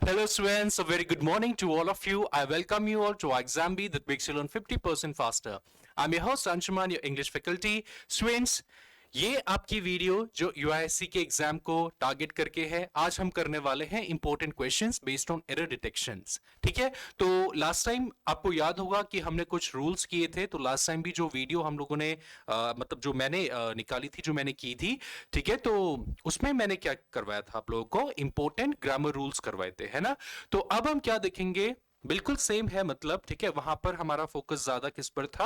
Hello, students. A very good morning to all of you. I welcome you all to our exam B that makes you learn 50% faster. I'm your host Anshuman, your English faculty. Students, ये आपकी video जो यूआईएससी के exam को target करके है, आज हम करने वाले हैं important questions based on error detections. ठीक है, तो लास्ट टाइम आपको याद होगा कि हमने कुछ रूल्स किए थे। तो लास्ट टाइम भी जो वीडियो हम लोगों ने मतलब जो मैंने निकाली थी, जो मैंने की थी, ठीक है, तो उसमें मैंने क्या करवाया था, आप लोगों को इंपॉर्टेंट ग्रामर रूल्स करवाए थे, है ना। तो अब हम क्या देखेंगे, बिल्कुल सेम है, मतलब ठीक है, वहां पर हमारा फोकस ज्यादा किस पर था,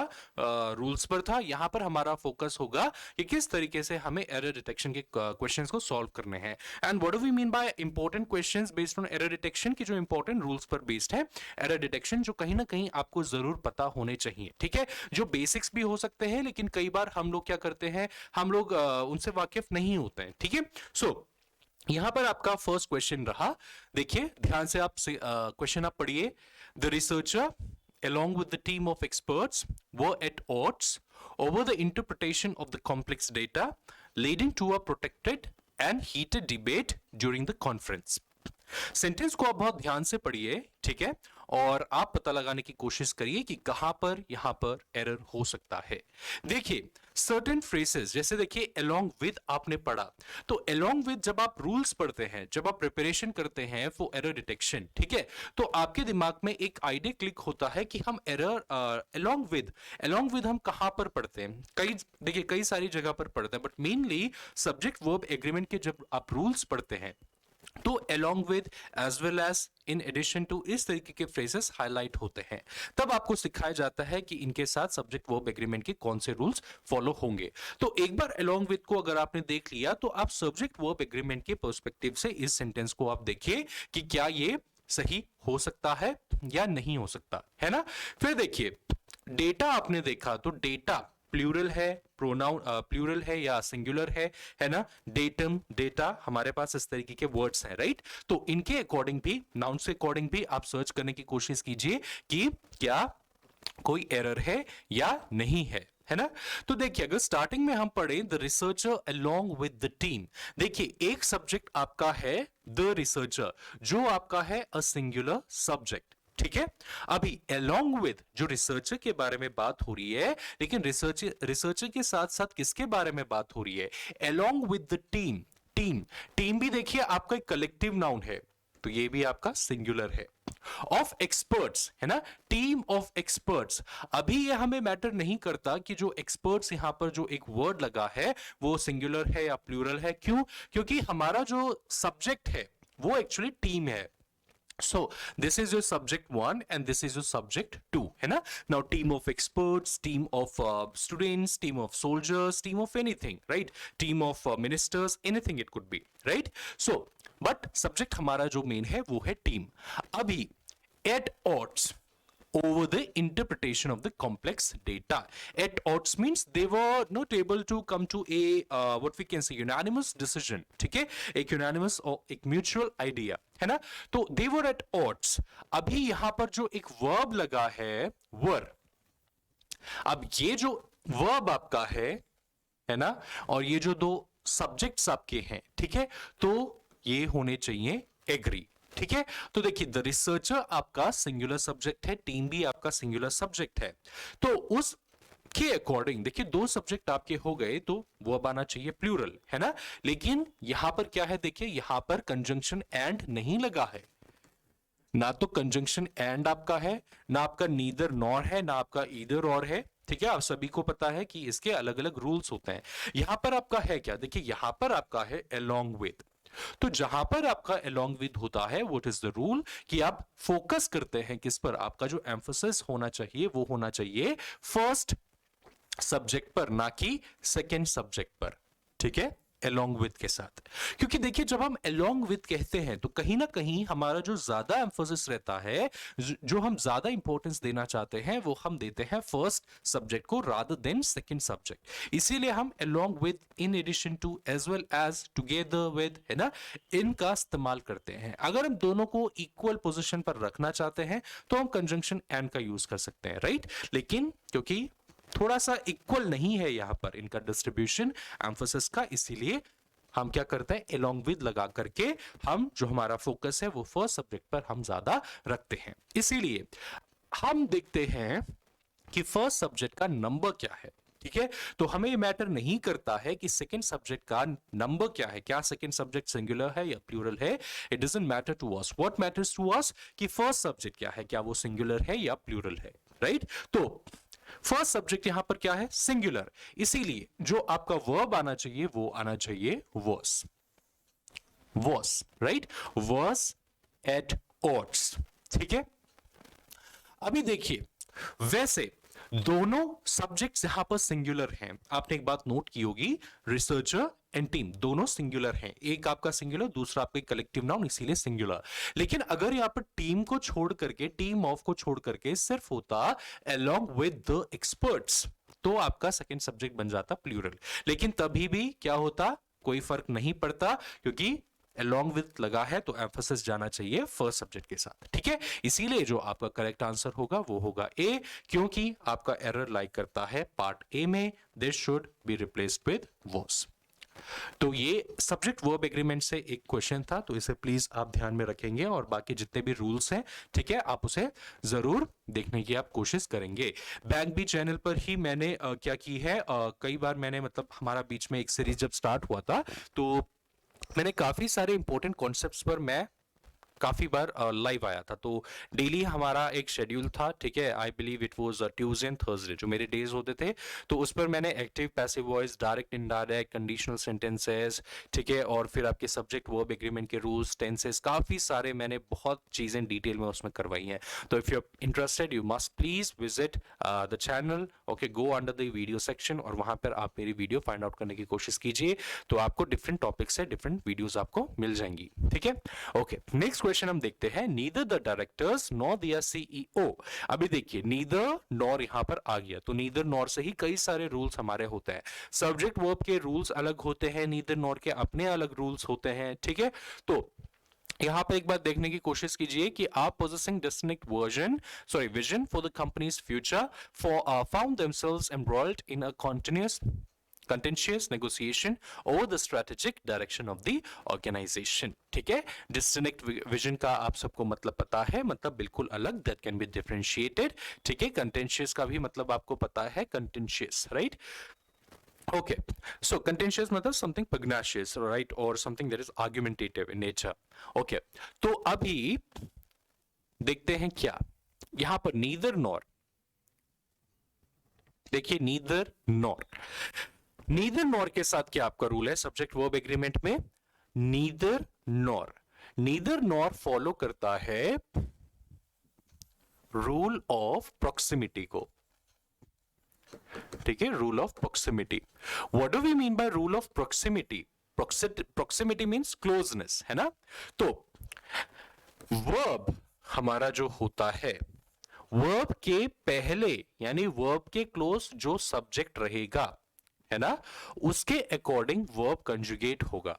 रूल्स पर था। यहां पर हमारा फोकस होगा कि किस तरीके से हमें एरर डिटेक्शन के क्वेश्चंस को सॉल्व करने हैं। And what do we mean by important questions based on error detection, की जो इंपॉर्टेंट रूल्स पर बेस्ड है एरर डिटेक्शन, जो कहीं ना कहीं आपको जरूर पता होने चाहिए। ठीक है, जो बेसिक्स भी हो सकते हैं, लेकिन कई बार हम लोग क्या करते हैं, हम लोग उनसे वाकिफ नहीं होते हैं। ठीक है, सो यहां पर आपका फर्स्ट क्वेश्चन रहा। देखिए ध्यान से आप क्वेश्चन आप पढ़िए। The researcher along with the team of experts were at odds over the interpretation of the complex data, leading to a protracted and heated debate during the conference. Sentence को आप बहुत ध्यान से पढ़िए, ठीक है, और आप पता लगाने की कोशिश करिए कि कहां पर यहां पर एरर हो सकता है। देखिए सर्टेन फ्रेसेस, जैसे देखिए along with आपने पढ़ा, तो along with जब आप रूल्स पढ़ते हैं, जब आप प्रिपरेशन करते हैं फॉर एरर डिटेक्शन, ठीक है, तो आपके दिमाग में एक आइडिया क्लिक होता है कि हम एरर along with हम कहां पर पढ़ते हैं। कई देखिए कई सारी जगह पर पढ़ते हैं, but mainly subject verb agreement के जब आप रूल्स पढ़ते हैं, तो along with as well as in addition to इस तरीके के फ्रेजेस हाईलाइट होते हैं। तब आपको सिखाया जाता है कि इनके साथ सब्जेक्ट वर्ब एग्रीमेंट के कौन से रूल्स फॉलो होंगे। तो एक बार along with को अगर आपने देख लिया, तो आप सब्जेक्ट वर्ब एग्रीमेंट के पर्सपेक्टिव से इस सेंटेंस को आप देखिए कि क्या ये सही हो सकता है या नहीं हो सकता, है ना। फिर देखिए डेटा आपने देखा, तो डेटा प्लूरल है, प्रोनाउन प्लूरल है या सिंगुलर है ना। डेटम, डेटा, हमारे पास इस तरीके के वर्ड्स हैं, राइट। तो इनके अकॉर्डिंग भी, नाउन से अकॉर्डिंग भी आप सर्च करने की कोशिश कीजिए कि क्या कोई एरर है या नहीं है ना। तो देखिए अगर स्टार्टिंग में हम पढ़ें the researcher along with the team, देखिए एक सब्जेक्ट आपका है द रिसर्चर, जो आपका है अ सिंगुलर सब्जेक्ट, ठीक है। अभी along with जो रिसर्चर के बारे में बात हो रही है, लेकिन रिसर्चर के साथ साथ किसके बारे में बात हो रही है, along with the team। Team भी देखिए आपका एक कलेक्टिव नाउन है, तो ये भी आपका सिंगुलर है। ऑफ एक्सपर्ट्स, है ना, टीम ऑफ एक्सपर्ट्स। अभी ये हमें मैटर नहीं करता कि जो एक्सपर्ट्स यहां पर जो एक वर्ड लगा है वो सिंगुलर है या प्लूरल है। क्यों? क्योंकि हमारा जो सब्जेक्ट है वो एक्चुअली टीम है। So this is your subject 1 and this is your subject 2, है ना। Now team of experts, team of students, team of soldiers, team of anything, right? Team of ministers, anything it could be, right? So but subject हमारा जो main है वो है team। अभी at odds over the interpretation of the complex data. At odds means they were not able to come to a what we can say unanimous decision, ठीक है, एक unanimous और एक mutual idea, है ना। तो they were at odds। अभी यहां पर जो एक verb लगा है were, अब ये जो verb आपका है ना, और ये जो दो सब्जेक्ट्स आपके हैं, ठीक है, तो ये होने चाहिए एग्री, ठीक है। तो देखिए द रिसर्चर आपका सिंगुलर सब्जेक्ट है, टीम भी आपका सिंगुलर सब्जेक्ट है, तो उस के अकॉर्डिंग देखिए दो सब्जेक्ट आपके हो गए, तो वो अब आना चाहिए प्लूरल, है ना। लेकिन यहां पर क्या है, देखिए यहां पर कंजंक्शन एंड नहीं लगा है, ना तो कंजंक्शन एंड आपका है, ना आपका नीदर नॉर है, ना आपका ईदर और है, ठीक है। आप सभी को पता है कि इसके अलग अलग रूल्स होते हैं। यहां पर आपका है क्या, देखिए यहां पर आपका है along with। तो जहां पर आपका along with होता है, व्हाट इज द रूल, कि आप फोकस करते हैं किस पर, आपका जो एम्फोसिस होना चाहिए वो होना चाहिए फर्स्ट सब्जेक्ट पर, ना कि सेकेंड सब्जेक्ट पर, ठीक है, along with के साथ। क्योंकि देखिए जब हम along with कहते हैं, तो कहीं ना कहीं हमारा जो ज्यादा एम्फोसिस रहता है, जो हम ज्यादा इंपॉर्टेंस देना चाहते हैं, वो हम देते हैं फर्स्ट सब्जेक्ट को रादर देन सेकेंड सब्जेक्ट। इसीलिए हम along with, in addition to, as well as, together with, है ना, इनका इस्तेमाल करते हैं। अगर हम दोनों को इक्वल पोजिशन पर रखना चाहते हैं, तो हम कंजंक्शन एंड का यूज कर सकते हैं, राइट। लेकिन क्योंकि थोड़ा सा इक्वल नहीं है यहां पर इनका डिस्ट्रीब्यूशन एम्फोसिस का, इसीलिए हम क्या करते हैं, along with लगा करके हम जो हमारा फोकस है वो फर्स्ट सब्जेक्ट पर हम ज्यादा रखते हैं। इसीलिए हम देखते हैं कि फर्स्ट सब्जेक्ट का नंबर क्या है। ठीक है, तो हमें ये मैटर नहीं करता है कि सेकंड सब्जेक्ट का नंबर क्या है, क्या सेकंड सब्जेक्ट सिंगुलर है या प्लूरल है। It doesn't matter to us, what matters to us कि फर्स्ट सब्जेक्ट क्या है, क्या वो सिंगुलर है या प्लूरल है, राइट। तो फर्स्ट सब्जेक्ट यहां पर क्या है, सिंगुलर। इसीलिए जो आपका वर्ब आना चाहिए वो आना चाहिए was, was, right, was at odds। ठीक है, अभी देखिए, वैसे दोनों सब्जेक्ट्स यहां पर सिंगुलर हैं। आपने एक बात नोट की होगी, रिसर्चर एंड टीम दोनों सिंगुलर हैं। एक आपका सिंगुलर, दूसरा आपका कलेक्टिव नाउन, इसीलिए सिंगुलर। लेकिन अगर यहां पर टीम को छोड़ करके, टीम ऑफ को छोड़ करके सिर्फ होता अलोंग विद द एक्सपर्ट्स, तो आपका सेकंड सब्जेक्ट बन जाता प्लूरल। लेकिन तभी भी क्या होता, कोई फर्क नहीं पड़ता, क्योंकि along with लगा है तो एम्फेसिस जाना चाहिए फर्स्ट सब्जेक्ट के साथ। ठीक है, इसीलिए जो आपका करेक्ट आंसर होगा वो होगा ए, क्योंकि आपका एरर लाइक करता है पार्ट ए में, this should be replaced with was। तो ये सब्जेक्ट वर्ब एग्रीमेंट से एक क्वेश्चन था, तो इसे प्लीज आप ध्यान में रखेंगे, और बाकी जितने भी रूल्स हैं, ठीक है, आप उसे जरूर देखने की आप कोशिश करेंगे। बैंक बी चैनल पर ही मैंने क्या की है, कई बार मैंने मतलब हमारा बीच में एक सीरीज जब स्टार्ट हुआ था, तो मैंने काफी सारे इंपॉर्टेंट कॉन्सेप्ट्स पर मैं काफी बार लाइव आया था। तो डेली हमारा एक शेड्यूल था, ठीक है, I believe it was Tuesday and Thursday जो मेरे डेज होते थे। तो उस पर मैंने active passive voice, direct indirect, conditional sentences, ठीक है, और फिर आपके सब्जेक्ट वर्ब एग्रीमेंट के रूल्स, टेंसेस, काफी सारे मैंने बहुत चीजें डिटेल में उसमें करवाई हैं। तो if you are interested you must please visit the channel, okay, go under the video section, और वहां पर आप मेरी वीडियो फाइंड आउट करने की कोशिश कीजिए। तो आपको डिफरेंट टॉपिक से डिफरेंट वीडियोस आपको मिल जाएंगी। ठीक है, ओके, नेक्स्ट क्वेश्चन हम देखते हैं, neither the directors nor the CEO. अभी देखिए, नीदर नॉर यहां पर आ गया, तो नीदर नॉर से ही कई सारे रूल्स हमारे होते हैं। सब्जेक्ट वर्ब के रूल्स अलग होते हैं, नीदर नॉर के अपने अलग रूल्स होते हैं। ठीक है, तो यहां पर एक बात देखने की कोशिश कीजिए कि आप possessing distinct vision for the company's future found themselves embroiled in a contentious negotiation over the strategic direction of the organization। ठीक है, distinct vision का आप सबको मतलब पता है, मतलब बिल्कुल अलग, that can be differentiated। ठीक है, contentious का भी मतलब आपको पता है, contentious, right? Okay, so contentious मतलब something pugnacious, right, or something that is argumentative in nature। Okay, तो अभी देखते हैं क्या यहां पर neither nor, देखिए neither nor, नीदर नॉर के साथ क्या आपका रूल है सब्जेक्ट वर्ब एग्रीमेंट में, neither nor, neither nor follow करता है रूल ऑफ प्रॉक्सिमिटी को। ठीक है, rule of proximity. What do we mean by rule of proximity? Proximity means closeness, है ना। तो वर्ब हमारा जो होता है, वर्ब के पहले यानी वर्ब के क्लोज जो सब्जेक्ट रहेगा, है ना, उसके अकॉर्डिंग वर्ब कंजुगेट होगा।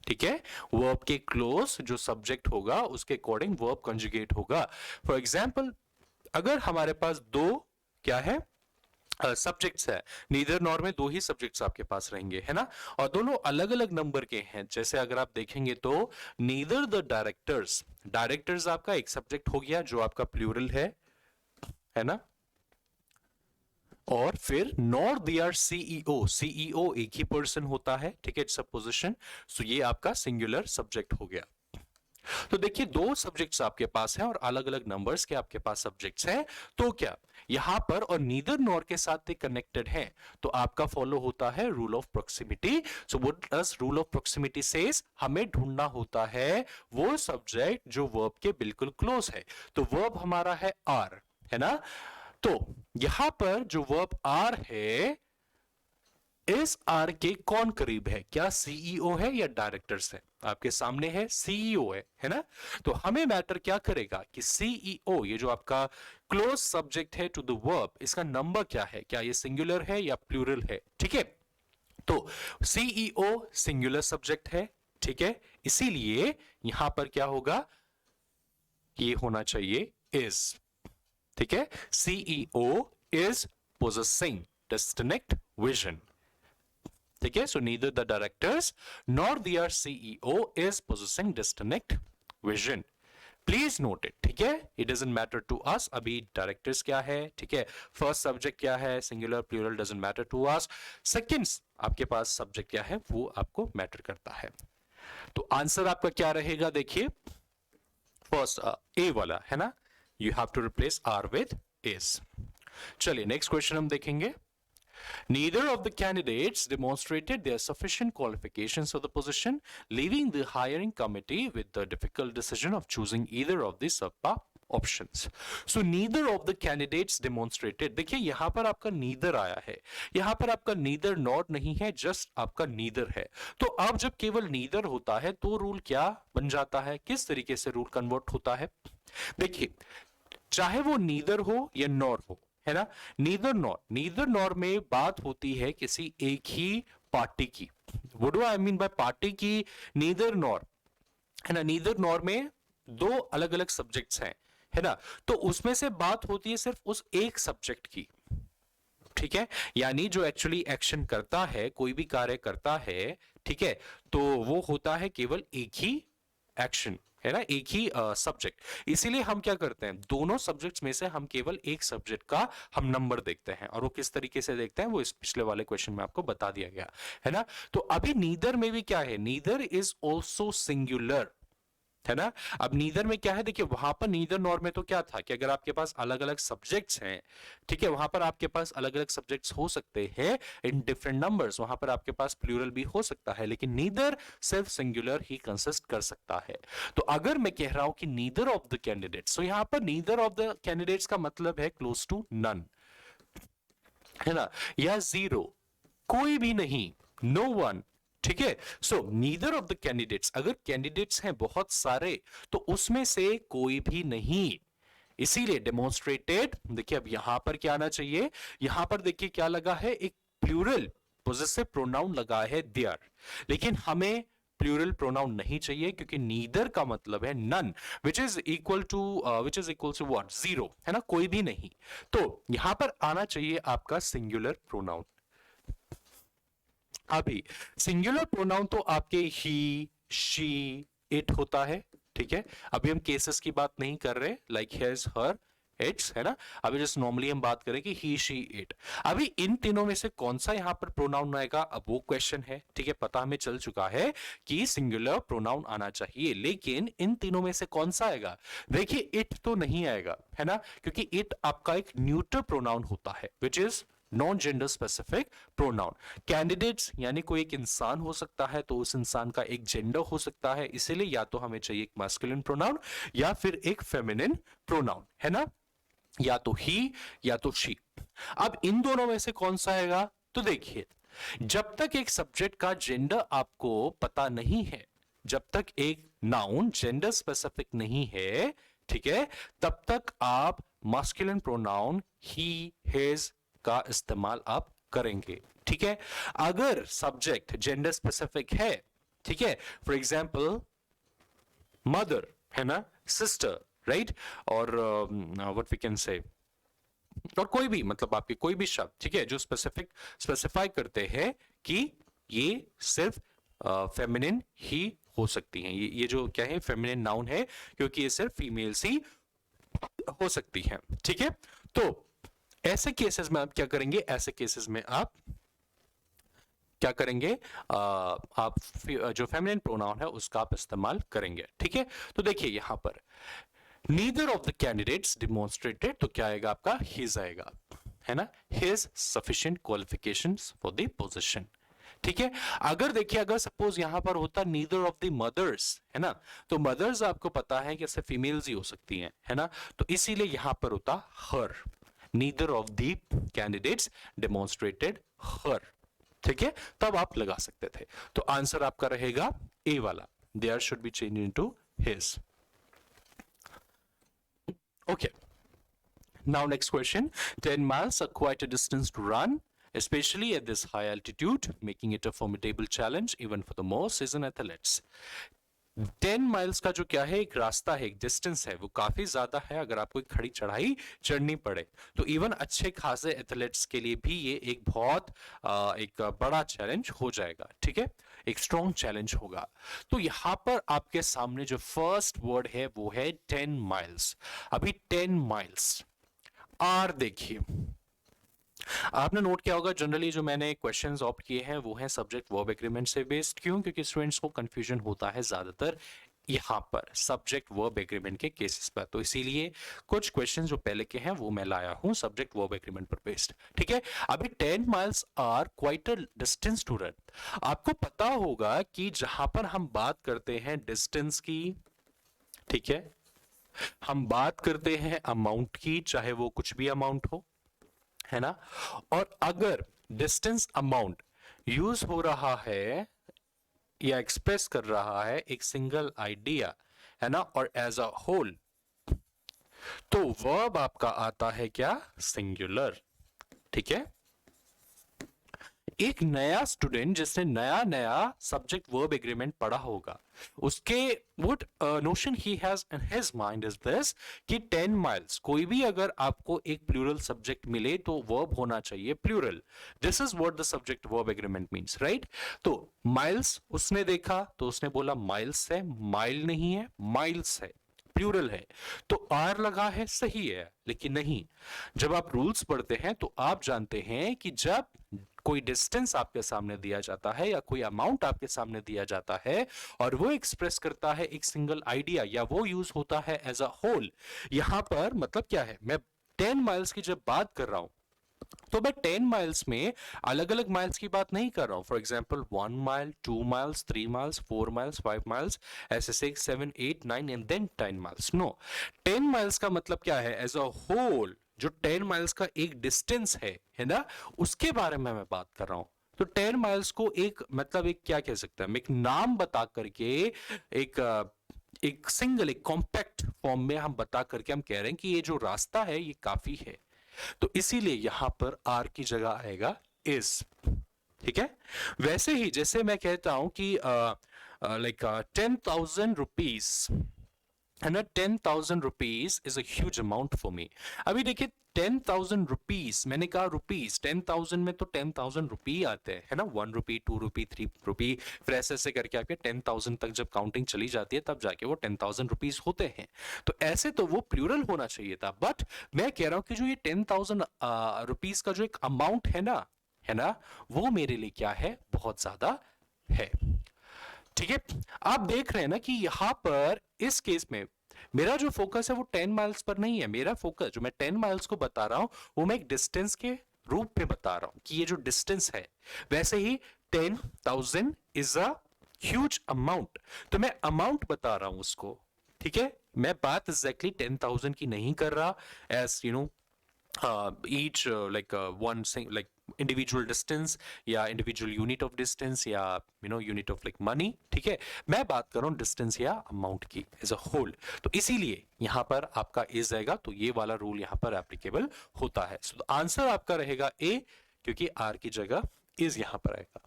ठीक है, वर्ब के क्लोज जो सब्जेक्ट होगा उसके अकॉर्डिंग वर्ब कंजुगेट होगा। फॉर एग्जाम्पल, अगर हमारे पास दो क्या है सब्जेक्ट्स है, नीदर नॉर में दो ही सब्जेक्ट्स आपके पास रहेंगे, है ना, और दोनों अलग अलग नंबर के हैं। जैसे अगर आप देखेंगे तो नीदर द डायरेक्टर्स, डायरेक्टर्स आपका एक सब्जेक्ट हो गया जो आपका प्लूरल है ना, और फिर नॉर दियर सीईओ, सीईओ एक ही पर्सन होता है, ठीक है, इट्स अ पोजीशन, सो ये आपका सिंगुलर सब्जेक्ट हो गया। तो देखिए, दो सब्जेक्ट्स आपके पास हैं और अलग अलग नंबर्स के आपके पास सब्जेक्ट्स हैं, तो क्या यहां पर और नीदर नॉर के साथ कनेक्टेड हैं, तो आपका फॉलो होता है rule of proximity. So what does rule of proximity says, हमें ढूंढना होता है वो सब्जेक्ट जो वर्ब के बिल्कुल क्लोज है। तो वर्ब हमारा है आर, है ना, तो यहां पर जो वर्ब आर है, इस आर के कौन करीब है, क्या सीईओ है या डायरेक्टर्स है? आपके सामने है सीईओ है ना। तो हमें मैटर क्या करेगा कि सीईओ, ये जो आपका क्लोज सब्जेक्ट है टू द वर्ब, इसका नंबर क्या है, क्या ये सिंगुलर है या प्लूरल है? ठीक है, तो सीईओ सिंगुलर सब्जेक्ट है, ठीक है, इसीलिए यहां पर क्या होगा, ये होना चाहिए इज। ठीक है, CEO is possessing distinct vision। ठीक है, so neither the directors nor their CEO is possessing distinct vision. Please note it, ठीक है, it doesn't matter to us अभी डायरेक्टर्स क्या है, ठीक है, फर्स्ट सब्जेक्ट क्या है, singular plural doesn't matter to us, second आपके पास सब्जेक्ट क्या है वो आपको मैटर करता है। तो आंसर आपका क्या रहेगा, देखिए फर्स्ट ए वाला है ना, you have to replace are with is. चलिए नेक्स्ट क्वेश्चन हम देखेंगे। Neither of the candidates demonstrated their sufficient qualifications for the position, leaving the hiring committee with the difficult decision of choosing either of the subpar options. So neither of the candidates demonstrated, देखिए यहां पर आपका neither आया है, यहां पर आपका neither nor नहीं है, just आपका neither है। तो अब जब केवल neither होता है तो रूल क्या बन जाता है, किस तरीके से रूल कन्वर्ट होता है, देखिए चाहे वो नीदर हो या नॉर हो, है ना, नीदर नॉर में बात होती है किसी एक ही पार्टी की। What do I mean by party की, नीदर नॉर, है ना, नीदर नॉर में दो अलग अलग सब्जेक्ट्स हैं, है ना, तो उसमें से बात होती है सिर्फ उस एक सब्जेक्ट की, ठीक है, यानी जो एक्चुअली एक्शन करता है, कोई भी कार्य करता है, ठीक है, तो वो होता है केवल एक ही एक्शन, है ना, एक ही सब्जेक्ट। इसीलिए हम क्या करते हैं, दोनों सब्जेक्ट्स में से हम केवल एक सब्जेक्ट का हम नंबर देखते हैं, और वो किस तरीके से देखते हैं वो इस पिछले वाले क्वेश्चन में आपको बता दिया गया है ना। तो अभी नीदर में भी क्या है, नीदर इज ऑल्सो सिंगुलर, है ना। अब नीदर में क्या है, देखिए वहां पर नीदर नॉर में तो क्या था कि अगर आपके पास अलग अलग सब्जेक्ट्स हैं, ठीक है, वहां पर आपके पास अलग अलग सब्जेक्ट्स हो सकते हैं इन डिफरेंट नंबर्स, वहां पर आपके पास प्लूरल भी हो सकता है, लेकिन नीदर सिर्फ सिंगुलर ही कंसिस्ट कर सकता है। तो अगर मैं कह रहा हूं कि नीदर ऑफ द कैंडिडेट्स, तो यहां पर नीदर ऑफ द कैंडिडेट्स का मतलब है क्लोज टू नन, है ना, या जीरो, कोई भी नहीं, नो वन, ठीक है। So neither of the candidates, अगर कैंडिडेट्स हैं बहुत सारे तो उसमें से कोई भी नहीं, इसीलिए डेमोन्स्ट्रेटेड, देखिए अब यहां पर क्या आना चाहिए, यहां पर देखिए क्या लगा है, एक प्लूरल पोजेसिव प्रोनाउन लगा है देयर, लेकिन हमें प्लूरल प्रोनाउन नहीं चाहिए क्योंकि नीदर का मतलब है none, which is equal to what, zero, है ना, कोई भी नहीं। तो यहां पर आना चाहिए आपका सिंगुलर प्रोनाउन। अभी सिंगुलर प्रोनाउन तो आपके ही, शी, इट होता है, ठीक है, अभी हम केसेस की बात नहीं कर रहे, लाइक हिज, हर, इट्स, है ना, अभी जस्ट नॉर्मली हम बात करें कि ही, शी, इट। अभी इन तीनों में से कौन सा यहां पर प्रोनाउन आएगा, अब वो क्वेश्चन है, ठीक है, पता हमें चल चुका है कि सिंगुलर प्रोनाउन आना चाहिए, लेकिन इन तीनों में से कौन सा आएगा, देखिए इट तो नहीं आएगा, है ना, क्योंकि इट आपका एक न्यूट्रल प्रोनाउन होता है, which is non gender specific pronoun. Candidates यानी कोई एक इंसान हो सकता है, तो उस इंसान का एक जेंडर हो सकता है, इसीलिए या तो हमें चाहिए एक मैस्कुलिन प्रोनाउन या फिर एक फेमिनिन प्रोनाउन, है ना, या तो ही या तो शी। अब इन दोनों में से कौन सा आएगा, तो देखिए जब तक एक सब्जेक्ट का जेंडर आपको पता नहीं है, जब तक एक नाउन जेंडर स्पेसिफिक नहीं है, ठीक है, तब तक आप मास्कुलिन प्रोनाउन ही, हिज का इस्तेमाल आप करेंगे, ठीक है। अगर सब्जेक्ट जेंडर स्पेसिफिक है, ठीक है, फॉर एग्जाम्पल मदर, है ना, सिस्टर, राइट, और व्हाट वी कैन से, और कोई भी, मतलब आपके कोई भी शब्द, ठीक है, जो स्पेसिफाई करते हैं कि ये सिर्फ फेमिनिन ही हो सकती हैं, ये जो क्या है, फेमिनिन नाउन है, क्योंकि ये सिर्फ फीमेल्स ही हो सकती हैं, ठीक है। तो ऐसे केसेस में आप क्या करेंगे, ऐसे केसेस में आप क्या करेंगे, आप जो फेमिनिन प्रोनाउन है उसका आप इस्तेमाल करेंगे, ठीक है। तो देखिए यहां पर neither of the candidates demonstrated, तो क्या आएगा आपका, हिज आएगा, है ना, his sufficient qualifications for the position, ठीक है। अगर देखिए, अगर सपोज यहां पर होता नीदर ऑफ द मदर्स, है ना, तो मदर्स आपको पता है कि सिर्फ फीमेल्स ही हो सकती हैं, है ना, तो इसीलिए यहां पर होता her, neither of the candidates demonstrated her, ठीक है, तब आप लगा सकते थे। तो आंसर आपका रहेगा ए वाला, there should be change into his. Okay, now next question, 10 miles are quite a distance to run, especially at this high altitude, making it a formidable challenge even for the more seasoned athletes. 10 miles का जो क्या है, एक रास्ता है, एक distance है, वो काफी ज्यादा है। अगर आपको एक खड़ी चढ़ाई चढ़नी पड़े तो इवन अच्छे खासे एथलेट्स के लिए भी ये एक बहुत एक बड़ा चैलेंज हो जाएगा। ठीक है, एक स्ट्रॉन्ग चैलेंज होगा। तो यहां पर आपके सामने जो फर्स्ट वर्ड है वो है 10 माइल्स। अभी 10 माइल्स आर देखिए, आपने नोट किया होगा जनरली जो मैंने क्वेश्चंस ऑप्ट किए हैं वो हैं सब्जेक्ट वर्ब एग्रीमेंट से बेस्ड। क्यों? क्योंकि स्टूडेंट्स को कंफ्यूजन होता है ज्यादातर यहां पर सब्जेक्ट वर्ब एग्रीमेंट के केसेस पर, तो इसीलिए कुछ क्वेश्चंस जो पहले के हैं वो मैं लाया हूं सब्जेक्ट वर्ब एग्रीमेंट पर बेस्ड। ठीक है, अभी 10 miles are quite a distance to run. आपको पता होगा कि जहां पर हम बात करते हैं डिस्टेंस की, ठीक है, हम बात करते हैं अमाउंट की, चाहे वो कुछ भी अमाउंट हो, है ना। और अगर डिस्टेंस अमाउंट यूज हो रहा है या एक्सप्रेस कर रहा है एक सिंगल आइडिया, है ना, और एज अ होल, तो वर्ब आपका आता है क्या? सिंगुलर। ठीक है, एक नया स्टूडेंट जिसने नया नया सब्जेक्ट वर्ब एग्रीमेंट पढ़ा होगा, उसके what notion he has in his mind is this कि 10 माइल्स, कोई भी अगर आपको एक प्लूरल सब्जेक्ट मिले तो वर्ब होना चाहिए plural. This is what the subject verb agreement means, right. तो माइल्स उसने देखा तो उसने बोला माइल्स है, माइल नहीं है, माइल्स है, प्लूरल है, तो आर लगा है, सही है। लेकिन नहीं, जब आप रूल्स पढ़ते हैं तो आप जानते हैं कि जब कोई डिस्टेंस आपके सामने दिया जाता है या कोई अमाउंट आपके सामने दिया जाता है और वो एक्सप्रेस करता है एक सिंगल आइडिया या वो यूज होता है एज अ होल, यहां पर मतलब क्या है, मैं 10 माइल्स की जब बात कर रहा हूं तो मैं 10 माइल्स में अलग अलग माइल्स की बात नहीं कर रहा हूं। For example 1 mile, 2 miles, 3 miles, 4 miles, 5 miles, ऐसे 6, 7, 8, 9 and then 10 miles. No, 10 miles का मतलब क्या है, एज अ होल जो 10 माइल्स का एक डिस्टेंस है ना, उसके बारे में मैं बात कर रहा हूं। तो 10 माइल्स को एक मतलब एक क्या कह सकते हैं हम, एक नाम बता करके, एक सिंगल, एक कॉम्पैक्ट फॉर्म में हम बता करके हम कह रहे हैं कि ये जो रास्ता है ये काफी है, तो इसीलिए यहां पर आर की जगह आएगा इज। ठीक है, वैसे ही जैसे मैं कहता हूं कि लाइक 10,000 रुपीज, है ना, 10,000 rupees is a huge amount for me. अभी देखिए 10,000 रुपीज, मैंने कहा रुपीज, 10,000 में तो 10,000 रुपी आते हैं, है ना, 1 रुपी, 2 रुपी, 3 रुपी, फिर ऐसे ऐसे करके आपके 10,000 तक जब काउंटिंग चली जाती है तब जाके वो 10,000 रुपीज होते हैं। तो ऐसे तो वो प्लूरल होना चाहिए था, बट मैं कह रहा हूं कि जो ये 10,000 रुपीज का जो एक अमाउंट है ना, वो मेरे लिए क्या है, बहुत ज्यादा है। ठीक है, आप देख रहे हैं ना कि यहां पर इस केस में मेरा जो फोकस है वो 10 माइल्स पर नहीं है। मेरा फोकस जो मैं 10 माइल्स को बता रहा हूं वो मैं एक डिस्टेंस के रूप में बता रहा हूं कि ये जो डिस्टेंस है, वैसे ही 10,000 इज अ ह्यूज अमाउंट, तो मैं अमाउंट बता रहा हूं उसको। ठीक है, मैं बात एग्जैक्टली 10,000 की नहीं कर रहा, as you know each one like individual distance या individual unit of distance या unit of like money। ठीक है, मैं बात कर रहा हूं डिस्टेंस या अमाउंट की एज अ होल, तो इसीलिए यहां पर आपका इज आएगा, तो ये वाला रूल यहां पर एप्लीकेबल होता है। सो आंसर आपका रहेगा ए, क्योंकि आर की जगह इज यहां पर आएगा।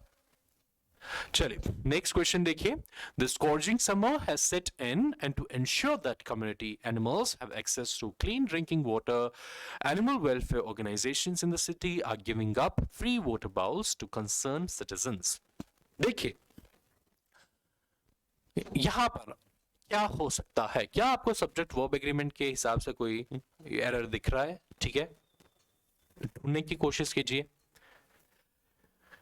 चलिए नेक्स्ट क्वेश्चन देखिए, the scorching summer has set in and to ensure that community animals have access to clean drinking water, animal welfare organisations in the city are giving up free water bowls to concern citizens. देखिए यहां पर क्या हो सकता है, क्या आपको subject verb agreement के हिसाब से कोई एरर दिख रहा है? ठीक है, ढूंढने की कोशिश कीजिए।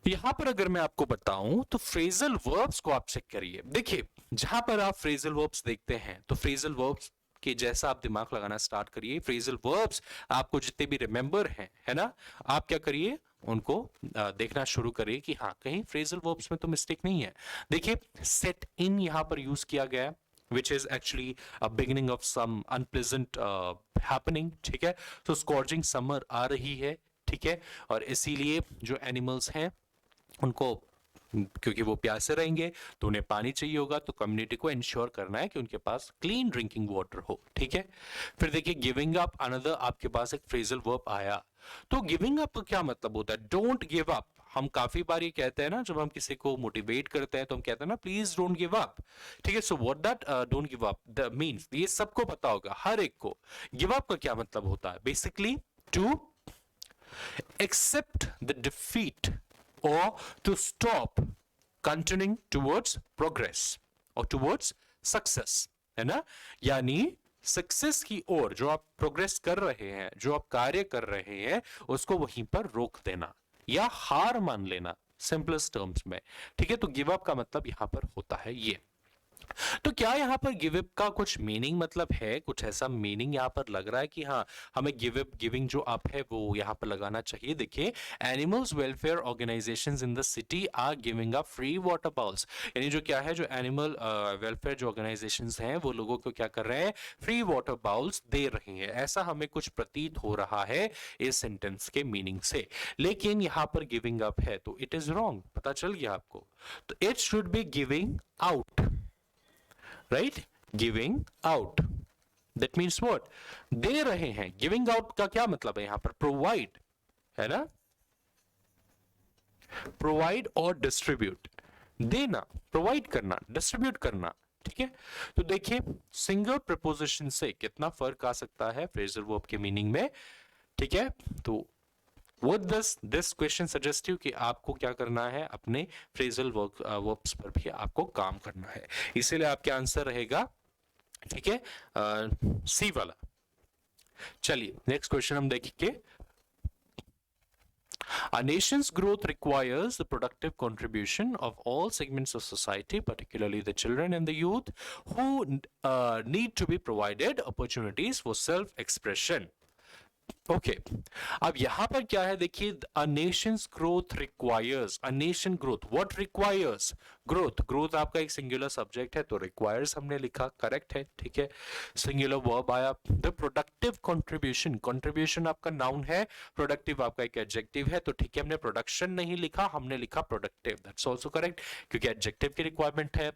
यहां पर अगर मैं आपको बताऊं तो फ्रेजल वर्ब्स को आप चेक करिए। देखिए जहां पर आप फ्रेजल वर्ब्स देखते हैं तो फ्रेजल वर्ब्स के जैसा आप दिमाग लगाना स्टार्ट करिए। फ्रेजल वर्ब्स आपको जितने भी रिमेंबर हैं, है ना, आप क्या करिए, उनको देखना शुरू करिए कि हाँ कहीं फ्रेजल वर्ब्स में तो मिस्टेक नहीं है। देखिए सेट इन यहां पर यूज किया गया, which is actually a beginning of some unpleasant happening। ठीक है, तो स्कॉर्जिंग समर आ रही है, ठीक है, और इसीलिए जो एनिमल्स हैं उनको, क्योंकि वो प्यासे रहेंगे तो उन्हें पानी चाहिए होगा, तो कम्युनिटी को इंश्योर करना है कि उनके पास क्लीन ड्रिंकिंग वाटर हो। ठीक है, फिर देखिए गिविंग अप अनदर, आपके पास एक फ्रेजल वर्ब आया, तो गिविंग अप का क्या मतलब होता है, डोंट गिव अप। हम काफी बार ये कहते हैं ना, जब हम किसी को मोटिवेट करते हैं तो हम कहते हैं ना प्लीज डोंट गिव अप। ठीक है, so what that don't give up the means, ये सबको पता होगा हर एक को। गिव अप का क्या मतलब होता है? Basically to accept the defeat or to stop continuing towards progress or towards success, है ना? यानी सक्सेस की ओर जो आप प्रोग्रेस कर रहे हैं, जो आप कार्य कर रहे हैं, उसको वहीं पर रोक देना या हार मान लेना, सिंपलेस्ट टर्म्स में। ठीक है, तो गिव अप का मतलब यहां पर होता है ये। तो क्या यहाँ पर गिव अप का कुछ मीनिंग मतलब है, कुछ ऐसा मीनिंग यहाँ पर लग रहा है कि हाँ हमें गिव अप, गिविंग जो अप है वो यहाँ पर लगाना चाहिए? देखिए, animals welfare organisations in the city are giving up free water bowls, यानी जो क्या है, जो एनिमल वेलफेयर जो ऑर्गेनाइजेशंस हैं वो लोगों को क्या कर रहे हैं, फ्री वाटर बाउल्स दे रहे हैं। ऐसा हमें कुछ प्रतीत हो रहा है इस सेंटेंस के मीनिंग से, लेकिन यहाँ पर गिविंग अप है तो इट इज रॉन्ग। पता चल गया आपको? तो it should be giving out, right? Giving out, that means what? दे रहे हैं। गिविंग आउट का क्या मतलब है यहां पर? प्रोवाइड, है ना? प्रोवाइड और डिस्ट्रीब्यूट, देना, प्रोवाइड करना, डिस्ट्रीब्यूट करना। ठीक है, तो देखिए सिंगल प्रपोजिशन से कितना फर्क आ सकता है फ्रेजल वर्ब के मीनिंग में। ठीक है, तो What does this question suggest you कि आपको क्या करना है, अपने फ्रेजल वर्ब्स पर भी आपको काम करना है। इसीलिए आपका आंसर रहेगा, ठीक है, सी वाला। चलिए नेक्स्ट क्वेश्चन हम देखेंगे। A nation's growth requires the productive contribution of all segments of society, particularly the children and the youth, who need to be provided opportunities for self-expression. Okay अब यहां पर क्या है, देखिए, अ Nations growth requires, a nation growth, what requires? Growth, growth आपका एक singular subject है तो रिक्वायर्स हमने लिखा, करेक्ट है। ठीक है, सिंगुलर वर्ब आया। द प्रोडक्टिव कंट्रीब्यूशन, कंट्रीब्यूशन आपका नाउन है, प्रोडक्टिव आपका एक एडजेक्टिव है, तो ठीक है हमने प्रोडक्शन नहीं लिखा, हमने लिखा प्रोडक्टिव, दैट्स आल्सो करेक्ट क्योंकि एडजेक्टिव की रिक्वायरमेंट है।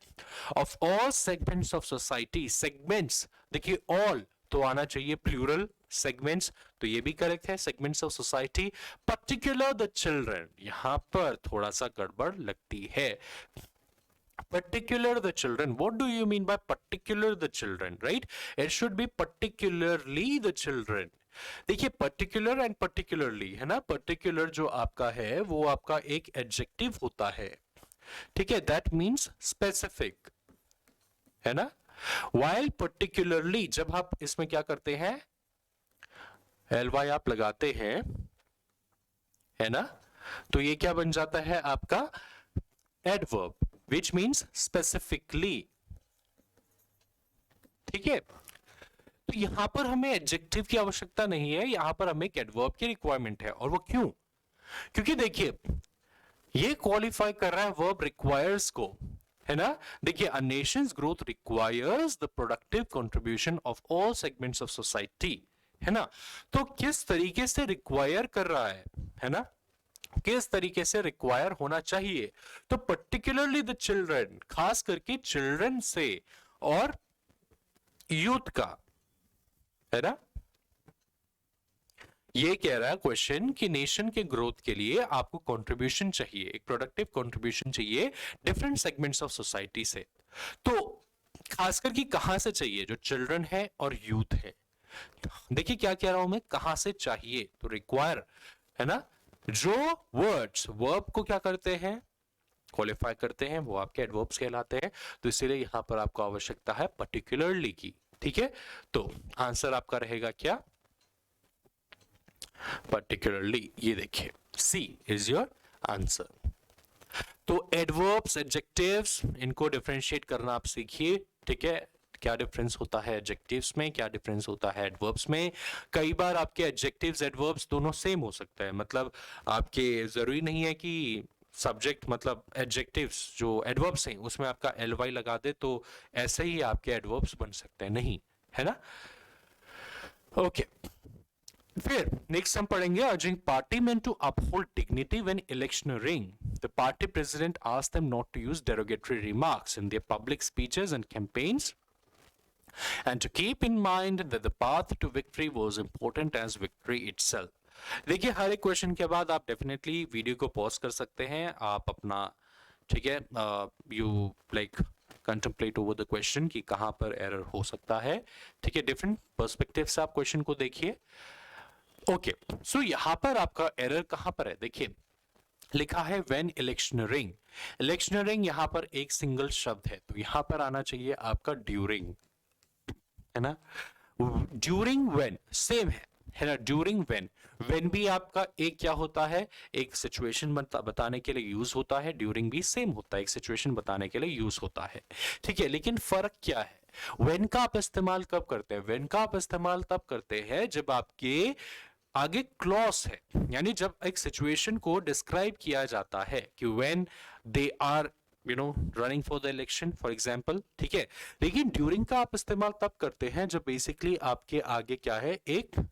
Of all segments of society, segments, देखिए ऑल तो आना चाहिए प्लूरल, सेगमेंट्स तो ये भी करेक्ट है, segments of society, particular the children, यहां पर थोड़ा सा गड़बड़ लगती है। Particular the children, what do you mean by particular the children, right? It should be particularly the children. देखिए पर्टिकुलर एंड पर्टिकुलरली, है ना? पर्टिकुलर जो आपका है वो आपका एक एडजेक्टिव होता है, ठीक है, दैट मीन्स स्पेसिफिक, है ना? वाइल पर्टिकुलरली, जब आप इसमें क्या करते हैं, ly आप लगाते हैं, है ना, तो ये क्या बन जाता है आपका एडवर्ब, विच मीन्स स्पेसिफिकली। ठीक है, तो यहां पर हमें एडजेक्टिव की आवश्यकता नहीं है, यहां पर हमें एक एडवर्ब की रिक्वायरमेंट है। और वो क्यों? क्योंकि देखिए ये क्वालिफाई कर रहा है वर्ब रिक्वायर्स को, है ना? देखिए अ Nations growth requires the productive contribution of all segments of society, है ना? तो किस तरीके से रिक्वायर कर रहा है ना? किस तरीके से रिक्वायर होना चाहिए? तो पर्टिकुलरली द चिल्ड्रन, खास करके चिल्ड्रन से और यूथ का, है ना? ये कह रहा है क्वेश्चन कि नेशन के ग्रोथ के लिए आपको कंट्रीब्यूशन चाहिए, एक प्रोडक्टिव कंट्रीब्यूशन चाहिए डिफरेंट सेगमेंट्स ऑफ सोसाइटी से। तो खासकर कि कहां से चाहिए? जो चिल्ड्रन है और यूथ है। देखिए क्या कह रहा हूं मैं, कहां से चाहिए, तो रिक्वायर, है ना? जो वर्ड्स वर्ब को क्या करते हैं, क्वालिफाई करते हैं, वो आपके एडवर्ब्स कहलाते हैं। तो इसीलिए यहां पर आपको आवश्यकता है पर्टिकुलरली की। ठीक है, तो आंसर आपका रहेगा क्या? पर्टिकुलरली। ये देखिए सी इज योर आंसर। तो एडवर्ब्स, एडजेक्टिव्स, इनको डिफरेंशिएट करना आप सीखिए। ठीक है, क्या डिफरेंस होता है एडजेक्टिव्स में, क्या डिफरेंस होता है एडवर्ब्स में। कई बार आपके एडजेक्टिव्स एडवर्ब्स दोनों सेम हो सकते हैं, मतलब आपके जरूरी नहीं है कि सब्जेक्ट मतलब एडजेक्टिव्स जो एडवर्ब्स हैं उसमें आपका ly लगा दे तो ऐसे ही आपके एडवर्ब्स बन सकते हैं, नहीं, है ना? ओके फिर नेक्स्ट हम पढ़ेंगे urging party men to uphold dignity when electioneering the party president asked them not to use derogatory remarks in their public speeches and campaigns and to keep in mind that the path to victory was important as victory itself. देखिए हर एक question के बाद आप definitely video को pause कर सकते हैं, आप अपना, ठीक है, you like contemplate over the question कि कहाँ पर एरर हो सकता है, ठीक है, डिफरेंट पर्सपेक्टिव से आप क्वेश्चन को देखिए। ओके, सो यहाँ पर आपका एरर कहाँ पर है, देखिए लिखा है व्हेन इलेक्शनरिंग। इलेक्शनरिंग यहाँ पर एक सिंगल शब्द है, तो यहाँ पर आना चाहिए आपका ड्यूरिंग, है ना। ड्यूरिंग व्हेन सेम है ना, ड्यूरिंग व्हेन भी आपका एक क्या होता है, एक सिचुएशन बताने के लिए यूज होता है, ड्यूरिंग भी सेम होता है, एक सिचुएशन बताने के लिए यूज होता है, ठीक है। लेकिन फर्क क्या है, व्हेन का आप इस्तेमाल कब करते हैं, व्हेन का आप इस्तेमाल तब करते हैं जब आपके आगे क्लॉज है, यानी जब एक सिचुएशन को डिस्क्राइब किया जाता है कि when they are running for the election for example, ठीक है। लेकिन ड्यूरिंग का आप इस्तेमाल तब करते हैं जब बेसिकली आपके आगे क्या है, एक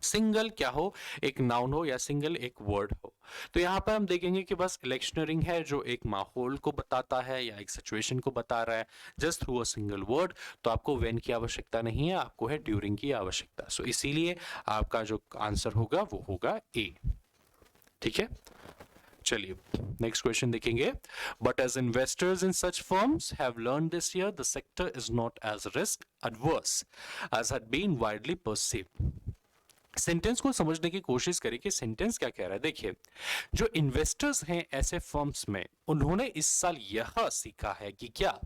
सिंगल क्या हो, एक नाउन हो या सिंगल एक वर्ड हो। तो यहां पर हम देखेंगे कि बस इलेक्शनरिंग है जो एक माहौल को बताता है या एक सिचुएशन को बता रहा है just through a single word, तो आपको व्हेन की आवश्यकता नहीं है, आपको है ड्यूरिंग की आवश्यकता। सो इसीलिए आपका जो आंसर होगा वो होगा ए, ठीक है। चलिए नेक्स्ट क्वेश्चन देखेंगे। But as investors in such firms have learn this year the sector is not as risk averse as had been widely perceived. Sentence को समझने की कोशिश करें कि सेंटेंस क्या कह रहा है। देखिए जो इन्वेस्टर्स हैं ऐसे फर्म्स में, उन्होंने इस साल यह सीखा है कि क्या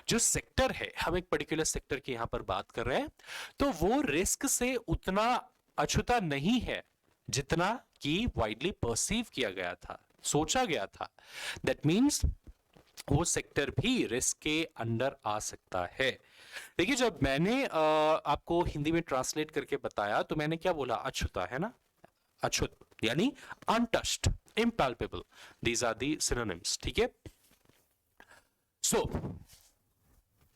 जो सेक्टर है, हम एक पर्टिकुलर सेक्टर की यहां पर बात कर रहे हैं, तो वो रिस्क से उतना अछूता नहीं है जितना कि वाइडली परसीव किया गया था, सोचा गया था। दैट मीन्स वो सेक्टर भी रिस्क के अंडर आ सकता है। देखिए जब मैंने आपको हिंदी में ट्रांसलेट करके बताया तो मैंने क्या बोला, अछूता, है ना, अछूत यानी untouched, impalpable, these are the synonyms, ठीक है। सो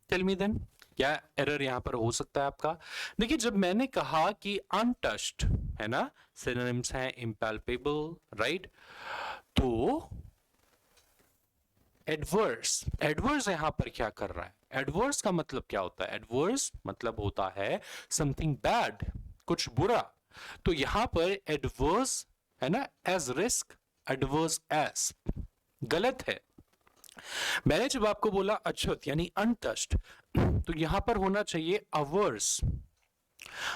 टेल मी देन क्या एरर यहां पर हो सकता है आपका। देखिए जब मैंने कहा कि अनटच्ड, है ना, सिनोनिम्स हैं इम्पैल्पेबल, राइट, तो एडवर्स, एडवर्स यहां पर क्या कर रहा है, एडवर्स का मतलब क्या होता है, एडवर्स मतलब होता है समथिंग बैड, कुछ बुरा। तो यहां पर एडवर्स, है ना, एज रिस्क, एडवर्स एज गलत है। मैंने जब आपको बोला अछूत यानी अनटच्ड, तो यहां पर होना चाहिए अवर्स।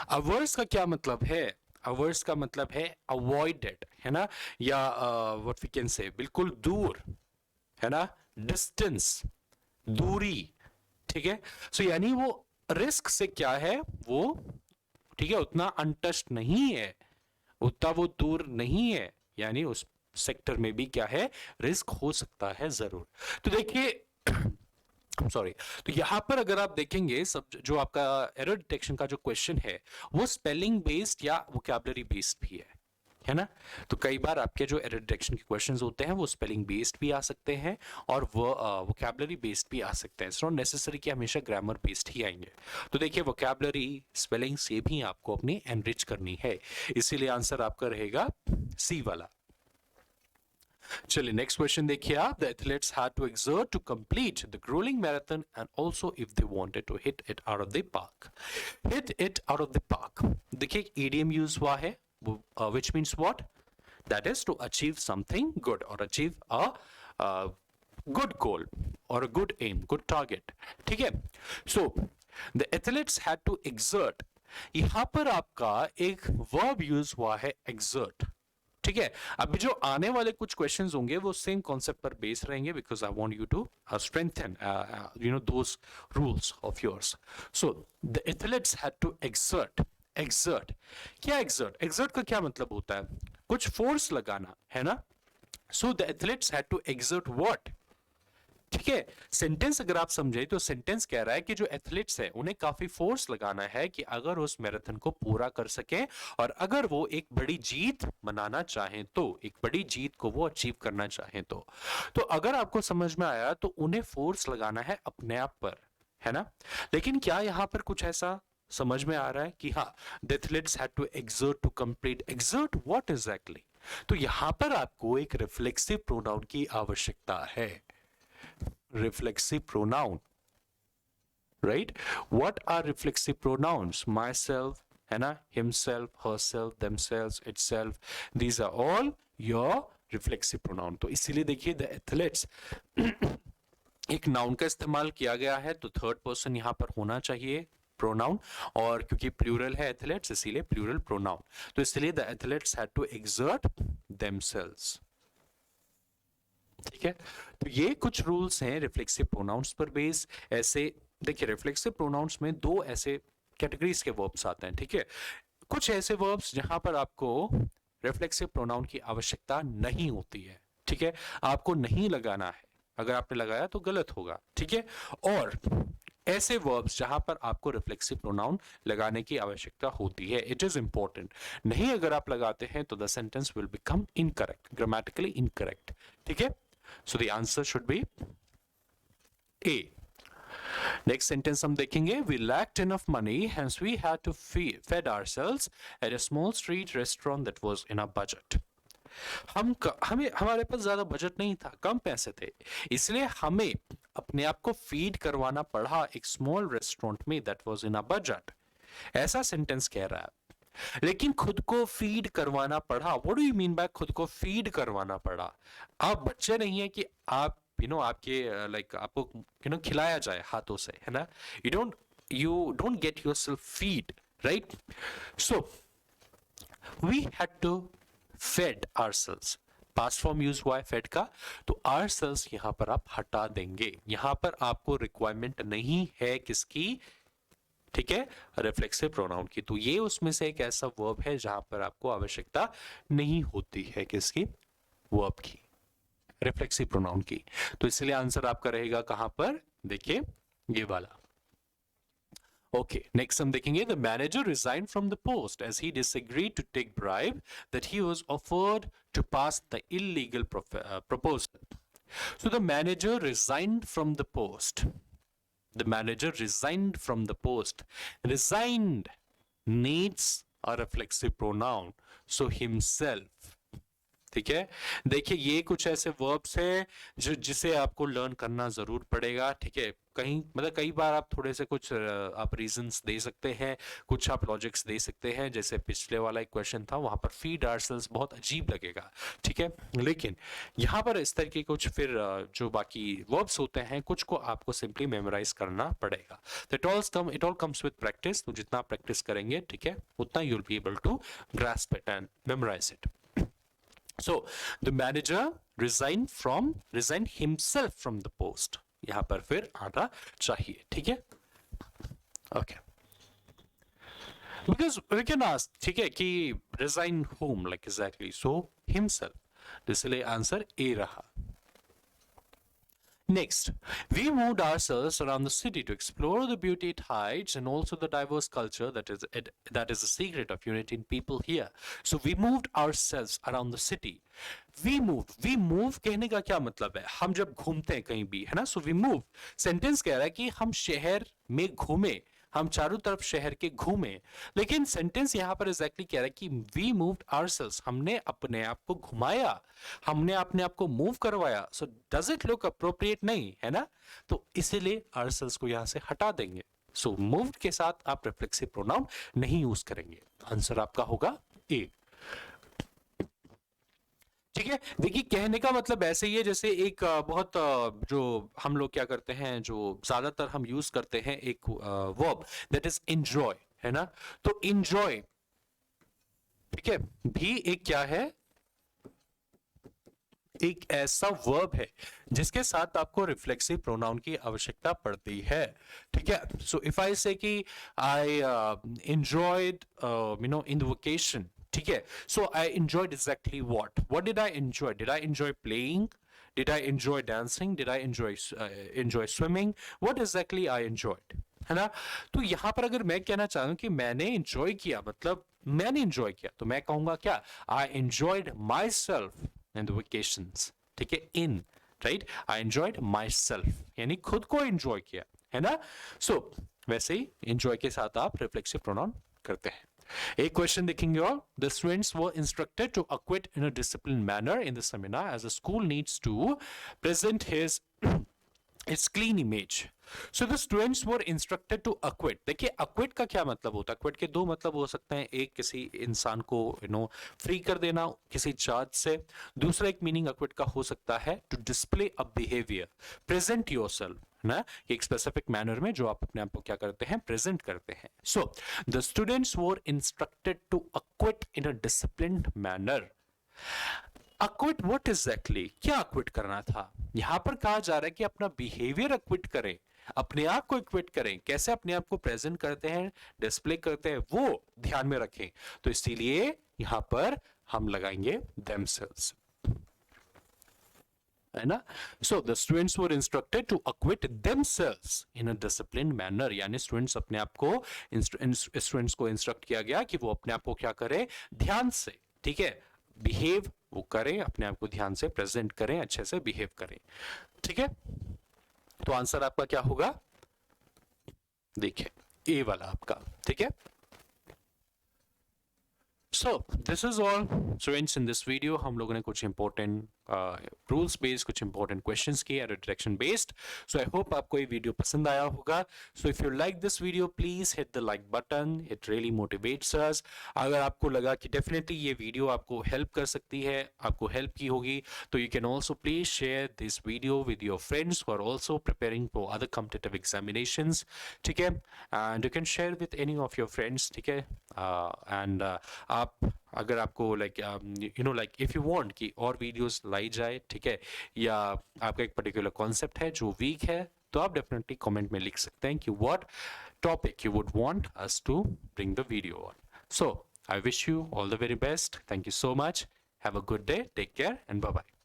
अवर्स का क्या मतलब है, अवर्स का मतलब है अवॉइडेड, है ना, या व्हाट वी कैन से बिल्कुल दूर, है ना, डिस्टेंस, दूरी, ठीक है। सो यानी वो रिस्क से क्या है वो, ठीक है, उतना अनटच्ड नहीं है, उतना वो दूर नहीं है, यानी उस सेक्टर में भी क्या है, रिस्क हो सकता है जरूर। तो देखिए सॉरी, तो यहां पर अगर आप देखेंगे सब जो आपका एरर डिटेक्शन का जो क्वेश्चन है वो स्पेलिंग बेस्ड या वोकैबुलरी बेस्ड भी है ना। तो कई बार आपके जो एरर डिटेक्शन के क्वेश्चंस होते हैं वो स्पेलिंग बेस्ड भी आ सकते हैं और वो वोकैबुलरी बेस्ड भी आ सकते हैं। इट्स नॉट नेसेसरी कि हमेशा ग्रामर बेस्ड ही आएंगे। तो देखिए वोकैबुलरी स्पेलिंग से भी आपको अपनी एनरिच करनी है, इसीलिए आंसर आपका रहेगा सी वाला। चलिए नेक्स्ट क्वेश्चन देखिए आप। The athletes had to exert to complete the gruelling marathon and also if they wanted to hit it out of the park. Hit it out of the park, देखिए एक idiom use हुआ है which means what, that is to achieve something good or achieve a good goal or a good aim, good target, ठीक है। so the athletes had to exert, यहां पर आपका एक verb यूज हुआ है exert, ठीक है। अभी जो आने वाले कुछ क्वेश्चंस होंगे वो सेम कॉन्सेप्ट पर बेस रहेंगे because I want you to strengthen those rules of yours. So the athletes had to exert, exert क्या, एक्सर्ट, एक्सर्ट का क्या मतलब होता है, कुछ फोर्स लगाना, है ना। So the athletes had to exert what, ठीक है। सेंटेंस अगर आप समझे तो सेंटेंस कह रहा है कि जो एथलीट्स है उन्हें काफी फोर्स लगाना है कि अगर उस मैराथन को पूरा कर सके और अगर वो एक बड़ी जीत मनाना चाहें तो, एक बड़ी जीत को वो अचीव करना चाहें तो अगर आपको समझ में आया तो उन्हें फोर्स लगाना है अपने आप पर, है ना। लेकिन क्या यहां पर कुछ ऐसा समझ में आ रहा है कि हाँ the athletes had to exert to complete, exert what exactly. तो यहां पर आपको एक रिफ्लेक्सिव प्रोनाउन की आवश्यकता है, reflexive pronoun, right? What are reflexive pronouns? Myself, है ना, himself, herself, themselves, itself, these are all your reflexive pronoun. तो इसीलिए देखिए the athletes एक नाउन का इस्तेमाल किया गया है तो थर्ड पर्सन यहां पर होना चाहिए प्रोनाउन, और क्योंकि प्लूरल है एथलेट्स इसीलिए प्लूरल प्रोनाउन. तो इसलिए the athletes had to exert themselves. ठीक है, तो ये कुछ रूल्स हैं रिफ्लेक्सिव प्रोनाउंस पर बेस. ऐसे देखिए रिफ्लेक्सिव प्रोनाउंस में दो ऐसे कैटेगरीज के वर्ब्स आते हैं. ठीक है, कुछ ऐसे वर्ब्स जहां पर आपको रिफ्लेक्सिव प्रोनाउन की आवश्यकता नहीं होती है. ठीक है, आपको नहीं लगाना है, अगर आपने लगाया तो गलत होगा. ठीक है, और ऐसे वर्ब्स जहां पर आपको रिफ्लेक्सिव प्रोनाउन लगाने की आवश्यकता होती है. It is important. नहीं अगर आप लगाते हैं तो the sentence will become incorrect, grammatically incorrect. ठीक है, so the answer should be A. Next sentence हम देखेंगे. We lacked enough money hence we had to fed ourselves at a small street restaurant that was in a budget. हमें हमारे पास ज्यादा budget नहीं था, कम पैसे थे, इसलिए हमें अपने आप को फीड करवाना पड़ा एक स्मॉल रेस्टोरेंट में that was in a budget. ऐसा सेंटेंस कह रहा है. लेकिन खुद को फीड करवाना पड़ा. What do you mean by खुद को फीड करवाना पड़ा? आप बच्चे नहीं है कि आप आपके लाइक आपको खिलाया जाए हाथों से, है ना. You don't get yourself feed, right. So we had to fed ourselves. Past form use हुआ है फेड का, तो ourselves यहां पर आप हटा देंगे. यहां पर आपको रिक्वायरमेंट नहीं है किसकी? ठीक है, रिफ्लेक्सिव प्रोनाउन की. तो ये उसमें से एक ऐसा वर्ब है जहां पर आपको आवश्यकता नहीं होती है किसकी? वर्ब की, रिफ्लेक्सिव प्रोनाउन की. तो इसलिए आंसर आपका रहेगा कहां पर? देखिए ये वाला. Okay, next हम देखेंगे. The manager resigned from the post as he disagreed to take bribe that he was offered to pass the illegal proposal. So the manager resigned from the post. The manager resigned from the post. Resigned needs a reflexive pronoun. So himself. ठीक है, देखिए ये कुछ ऐसे verbs हैं जिसे आपको learn करना जरूर पड़ेगा. ठीक है, कहीं मतलब कई बार आप थोड़े से कुछ आप रीजंस दे सकते हैं, कुछ आप लॉजिक्स दे सकते हैं. जैसे पिछले वाला एक क्वेश्चन था, वहां पर फीड आवरसेल्व्स बहुत अजीब लगेगा. ठीक है, लेकिन यहाँ पर इस तरह के कुछ फिर जो बाकी वर्ब्स होते हैं कुछ को आपको सिंपली मेमोराइज करना पड़ेगा. It all comes with practice. तो जितना प्रैक्टिस करेंगे, ठीक है, उतना you will be able to grasp it and memorise it. So the manager resigned himself from the post. यहां पर फिर आना चाहिए. ठीक है, okay. Because we can ask, ठीक है, कि resign whom, like exactly, so himself. इसलिए आंसर ए रहा. Next, we moved ourselves around the city to explore the beauty it hides and also the diverse culture that is the secret of unity in people here. So we moved ourselves around the city. We move कहने का क्या मतलब है? हम जब घूमते हैं कहीं भी, है ना, so we move. सेंटेंस कह रहा है कि हम शहर में घूमे, हम चारों तरफ शहर के घूमे. लेकिन सेंटेंस यहां पर एग्जैक्टली कह रहा है कि वी मूव्ड आवरसेल्व्स, हमने अपने आप को घुमाया, हमने अपने आप को मूव करवाया. So does it look appropriate? नहीं, है ना. तो इसीलिए आवरसेल्व्स को यहां से हटा देंगे. सो मूव्ड के साथ आप रिफ्लेक्सिव प्रोनाउन नहीं यूज करेंगे. आंसर आपका होगा ए. ठीक है, देखिए कहने का मतलब ऐसे ही है जैसे एक बहुत जो हम लोग क्या करते हैं, जो ज्यादातर हम यूज करते हैं एक वर्ब दैट इज एंजॉय, है ना. तो एंजॉय, ठीक है, भी एक क्या है? एक ऐसा वर्ब है जिसके साथ आपको रिफ्लेक्सिव प्रोनाउन की आवश्यकता पड़ती है. ठीक है, सो इफ आई से कि I enjoyed in the vacation. ठीक है, so I enjoyed exactly what did I enjoy? Did I enjoy playing? Did I enjoy dancing? Did I enjoy swimming? What exactly I enjoyed? है ना. तो यहां पर अगर मैं कहना चाहूं कि मैंने enjoy किया, मतलब मैंने enjoy किया, तो मैं कहूंगा क्या? I enjoyed myself in the vacations. ठीक है, in, right? I enjoyed myself, यानी खुद को enjoy किया, है ना. So वैसे ही enjoy के साथ आप reflexive pronoun करते हैं. एक क्वेश्चन देखेंगे और. The students were instructed to acquit in a disciplined manner in the seminar as the school needs to present his its clean image. So the students were instructed to acquit. देखिए acquit का क्या मतलब होता है? acquit के दो मतलब हो सकते हैं, एक किसी इंसान को फ्री कर देना किसी चार्ज से, दूसरा एक मीनिंग acquit का हो सकता है to display a behavior, present yourself, ना एक स्पेसिफिक मैनर में जो आप अपने आप को क्या करते हैं, प्रेजेंट करते हैं. So the students were instructed to acquit in a disciplined manner. Acquit what exactly, क्या अक्विट करना था? यहां पर कहा जा रहा है कि अपना बिहेवियर अक्विट करें, अपने आप को इक्विट करें, कैसे अपने आप को प्रेजेंट करते हैं, डिस्प्ले करते हैं, वो ध्यान में रखें. तो इसीलिए यहां पर हम लगाएंगे themselves, है ना. So the students were instructed to acquit themselves in a disciplined manner, यानी स्टूडेंट्स अपने आप को स्टूडेंट्स को इंस्ट्रक्ट किया गया कि वो अपने आप को क्या करें, ध्यान से, ठीक है, बिहेव वो करें, अपने आप को ध्यान से प्रेजेंट करें, अच्छे से बिहेव करें. ठीक है, तो आंसर आपका क्या होगा, देखिए ए वाला आपका. ठीक है, so this is all students. In this video हम लोगों ने कुछ इंपॉर्टेंट रूल्स बेस्ड, कुछ इंपॉर्टेंट क्वेश्चंस किए direction based. So I hope आपको ये वीडियो पसंद आया होगा. So if you like this video please hit the like button, it really motivates अस. अगर आपको लगा कि डेफिनेटली ये वीडियो आपको हेल्प कर सकती है, आपको हेल्प की होगी, तो you can also please share this video with your friends who are also preparing for other competitive examinations. ठीक है, and you can share with any of your friends. ठीक है, एंड आप अगर आपको like like if you want कि और videos लाई जाए, ठीक है, या आपका एक पर्टिकुलर कॉन्सेप्ट है जो वीक है, तो आप डेफिनेटली कमेंट में लिख सकते हैं कि what topic you would want us to bring the video on. So I wish you all the very best. Thank you so much. Have a good day. Take care and bye bye.